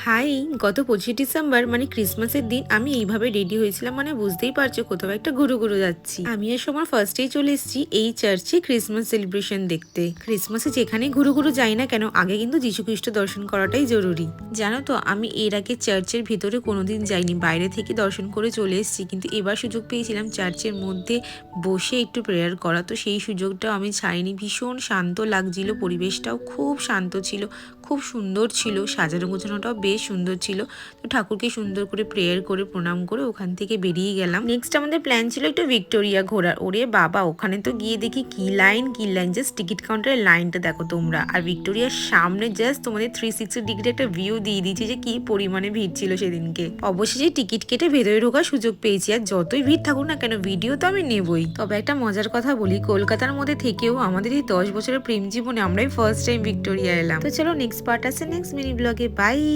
High, গত 25 December মানে ক্রিসমাসের দিন আমি এইভাবে রেডি হয়েছিলাম, মানে বুঝতেই পারছো কোথাও একটা ঘুরু ঘুরু যাচ্ছি। আমি আর সময় ফার্স্টেই চলে এসেছি এই চার্চে ক্রিসমাস সেলিব্রেশন দেখতে। ক্রিসমাসে যেখানে ঘুরু ঘুরু যাই না কেন, আগে কিন্তু যীশু খ্রিস্ট দর্শন করাটাই জরুরি। জানো তো, আমি এর আগে চার্চের ভিতরে কোনোদিন যাইনি, বাইরে থেকে দর্শন করে চলে এসেছি, কিন্তু এবার সুযোগ পেয়েছিলাম চার্চের মধ্যে বসে একটু প্রেয়ার করা। তো সেই সুযোগটাও আমি ছাড়িনি। ভীষণ শান্ত লাগছিল, পরিবেশটাও খুব শান্ত ছিল, খুব সুন্দর ছিল, সাজানো গোছানোটাও বেশ সুন্দর ছিল। তো ঠাকুরকে সুন্দর করে প্রেয়ার করে প্রণাম করে ওখান থেকে বেরিয়ে গেলাম। নেক্সট আমাদের প্ল্যান ছিল একটু ভিক্টোরিয়া ঘোরার। ওরে বাবা, ওখানে তো গিয়ে দেখি কি লাইন, জাস্ট টিকিট কাউন্টারের লাইনটা দেখো তোমরা। আর ভিক্টোরিয়ার সামনে জাস্ট তোমাদের 360 ডিগ্রি একটা ভিউ দিয়ে দিয়েছে যে কি পরিমাণে ভিড় ছিল সেদিনকে। অবশেষে টিকিট কেটে ভেতরে ঢোকার সুযোগ পেয়েছি। আর যতই ভিড় থাকুক না কেন, ভিডিও তো আমি নেবই। তবে একটা মজার কথা বলি, কলকাতার মধ্যে থেকেও আমাদের এই 10 বছরের প্রেম জীবনে আমরাই ফার্স্ট টাইম ভিক্টোরিয়া এলাম। তো চলো নেক্সট পার্ট আছে নেক্সট মিনি ব্লগে। বাই।